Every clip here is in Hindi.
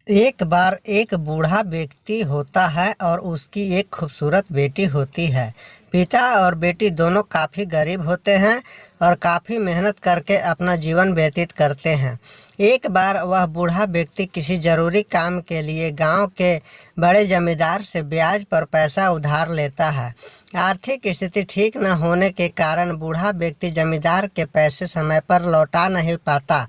एक बार एक बूढ़ा व्यक्ति होता है और उसकी एक खूबसूरत बेटी होती है। पिता और बेटी दोनों काफ़ी गरीब होते हैं और काफ़ी मेहनत करके अपना जीवन व्यतीत करते हैं। एक बार वह बूढ़ा व्यक्ति किसी ज़रूरी काम के लिए गांव के बड़े जमींदार से ब्याज पर पैसा उधार लेता है। आर्थिक स्थिति ठीक न होने के कारण बूढ़ा व्यक्ति जमींदार के पैसे समय पर लौटा नहीं पाता।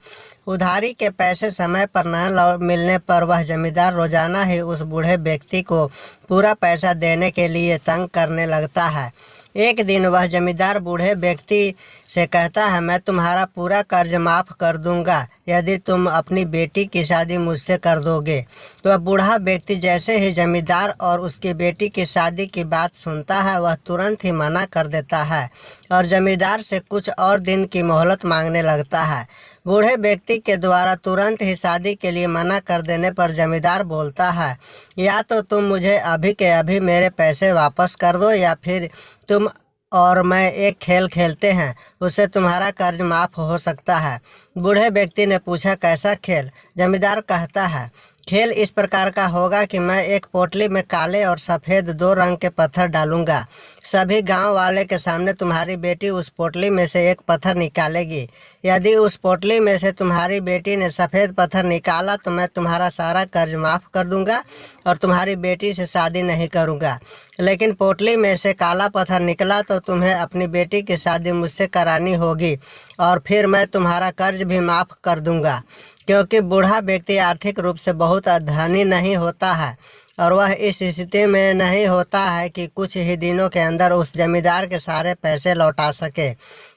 उधारी के पैसे समय पर न मिलने पर वह जमींदार रोजाना ही उस बूढ़े व्यक्ति को पूरा पैसा देने के लिए तंग करने लगता है। एक दिन वह जमींदार बूढ़े व्यक्ति से कहता है, मैं तुम्हारा पूरा कर्ज माफ़ कर दूंगा यदि तुम अपनी बेटी की शादी मुझसे कर दोगे। तो वह बूढ़ा व्यक्ति जैसे ही जमींदार और उसकी बेटी की शादी की बात सुनता है वह तुरंत ही मना कर देता है और जमींदार से कुछ और दिन की मोहलत मांगने लगता है। बूढ़े व्यक्ति के द्वारा तुरंत ही शादी के लिए मना कर देने पर जमींदार बोलता है, या तो तुम मुझे अभी के अभी मेरे पैसे वापस कर दो या फिर तुम और मैं एक खेल खेलते हैं, उससे तुम्हारा कर्ज माफ़ हो सकता है। बूढ़े व्यक्ति ने पूछा, कैसा खेल? जमींदार कहता है, खेल इस प्रकार का होगा कि मैं एक पोटली में काले और सफ़ेद दो रंग के पत्थर डालूंगा। सभी गांव वाले के सामने तुम्हारी बेटी उस पोटली में से एक पत्थर निकालेगी। यदि उस पोटली में से तुम्हारी बेटी ने सफ़ेद पत्थर निकाला तो मैं तुम्हारा सारा कर्ज माफ़ कर दूंगा और तुम्हारी बेटी से शादी नहीं करूंगा। लेकिन पोटली में से काला पत्थर निकला तो तुम्हें अपनी बेटी की शादी मुझसे करानी होगी और फिर मैं तुम्हारा कर्ज भी माफ़ कर दूंगा। क्योंकि बूढ़ा व्यक्ति आर्थिक रूप से बहुत धनी नहीं होता है और वह इस स्थिति में नहीं होता है कि कुछ ही दिनों के अंदर उस जमींदार के सारे पैसे लौटा सके,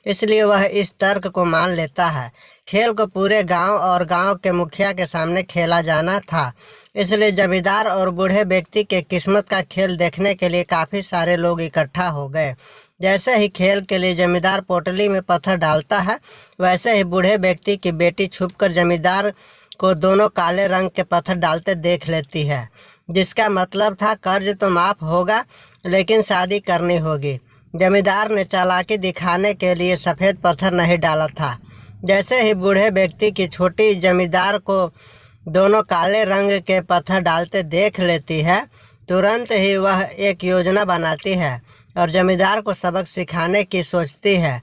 इसलिए वह इस तर्क को मान लेता है। खेल को पूरे गांव और गांव के मुखिया के सामने खेला जाना था, इसलिए जमींदार और बूढ़े व्यक्ति के किस्मत का खेल देखने के लिए काफ़ी सारे लोग इकट्ठा हो गए। जैसे ही खेल के लिए जमींदार पोटली में पत्थर डालता है वैसे ही बूढ़े व्यक्ति की बेटी छुपकर जमींदार को दोनों काले रंग के पत्थर डालते देख लेती है, जिसका मतलब था कर्ज तो माफ़ होगा लेकिन शादी करनी होगी। जमींदार ने चालाकी दिखाने के लिए सफ़ेद पत्थर नहीं डाला था। जैसे ही बूढ़े व्यक्ति की छोटी जमींदार को दोनों काले रंग के पत्थर डालते देख लेती है, तुरंत ही वह एक योजना बनाती है और जमींदार को सबक सिखाने की सोचती है।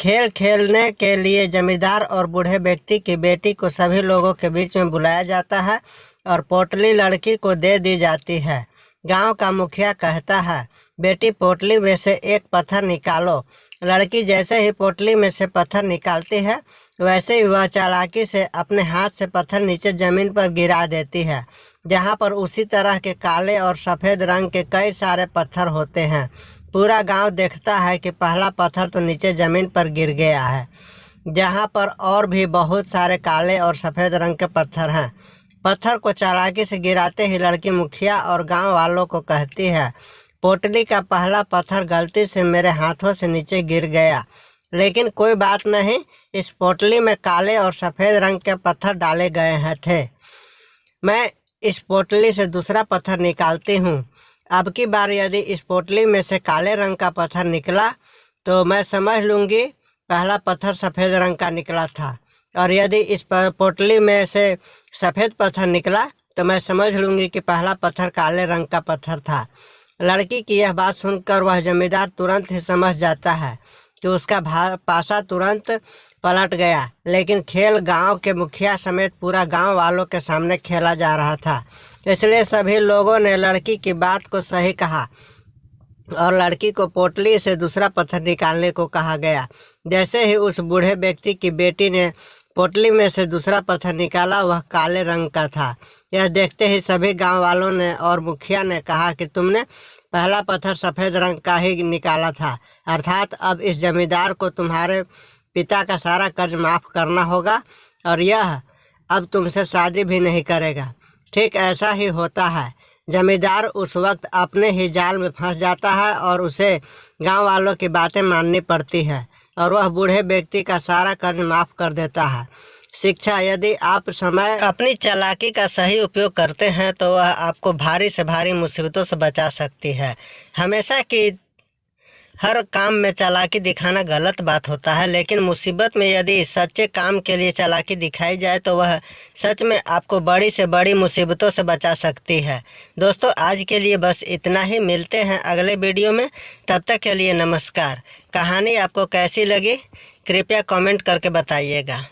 खेल खेलने के लिए जमींदार और बूढ़े व्यक्ति की बेटी को सभी लोगों के बीच में बुलाया जाता है और पोटली लड़की को दे दी जाती है। गांव का मुखिया कहता है, बेटी पोटली में से एक पत्थर निकालो। लड़की जैसे ही पोटली में से पत्थर निकालती है वैसे ही वह चालाकी से अपने हाथ से पत्थर नीचे ज़मीन पर गिरा देती है, जहां पर उसी तरह के काले और सफ़ेद रंग के कई सारे पत्थर होते हैं। पूरा गांव देखता है कि पहला पत्थर तो नीचे ज़मीन पर गिर गया है, जहां पर और भी बहुत सारे काले और सफ़ेद रंग के पत्थर हैं। पत्थर को चालाकी से गिराते ही लड़की मुखिया और गांव वालों को कहती है, पोटली का पहला पत्थर गलती से मेरे हाथों से नीचे गिर गया, लेकिन कोई बात नहीं, इस पोटली में काले और सफ़ेद रंग के पत्थर डाले गए हैं थे। मैं इस पोटली से दूसरा पत्थर निकालती हूँ। अब की बार यदि इस पोटली में से काले रंग का पत्थर निकला तो मैं समझ लूँगी पहला पत्थर सफ़ेद रंग का निकला था, और यदि इस पोटली में से सफ़ेद पत्थर निकला तो मैं समझ लूँगी कि पहला पत्थर काले रंग का पत्थर था। लड़की की यह बात सुनकर वह जमींदार तुरंत ही समझ जाता है कि उसका पासा तुरंत पलट गया, लेकिन खेल गांव के मुखिया समेत पूरा गांव वालों के सामने खेला जा रहा था, इसलिए सभी लोगों ने लड़की की बात को सही कहा और लड़की को पोटली से दूसरा पत्थर निकालने को कहा गया। जैसे ही उस बूढ़े व्यक्ति की बेटी ने पोटली में से दूसरा पत्थर निकाला वह काले रंग का था। यह देखते ही सभी गांव वालों ने और मुखिया ने कहा कि तुमने पहला पत्थर सफ़ेद रंग का ही निकाला था, अर्थात अब इस जमींदार को तुम्हारे पिता का सारा कर्ज माफ़ करना होगा और यह अब तुमसे शादी भी नहीं करेगा। ठीक ऐसा ही होता है। जमींदार उस वक्त अपने ही जाल में फंस जाता है और उसे गांव वालों की बातें माननी पड़ती है और वह बूढ़े व्यक्ति का सारा कर्ज माफ़ कर देता है। शिक्षा, यदि आप समय अपनी चालाकी का सही उपयोग करते हैं तो वह आपको भारी से भारी मुसीबतों से बचा सकती है। हर काम में चालाकी दिखाना गलत बात होता है, लेकिन मुसीबत में यदि सच्चे काम के लिए चालाकी दिखाई जाए तो वह सच में आपको बड़ी से बड़ी मुसीबतों से बचा सकती है। दोस्तों, आज के लिए बस इतना ही। मिलते हैं अगले वीडियो में, तब तक के लिए नमस्कार। कहानी आपको कैसी लगी कृपया कमेंट करके बताइएगा।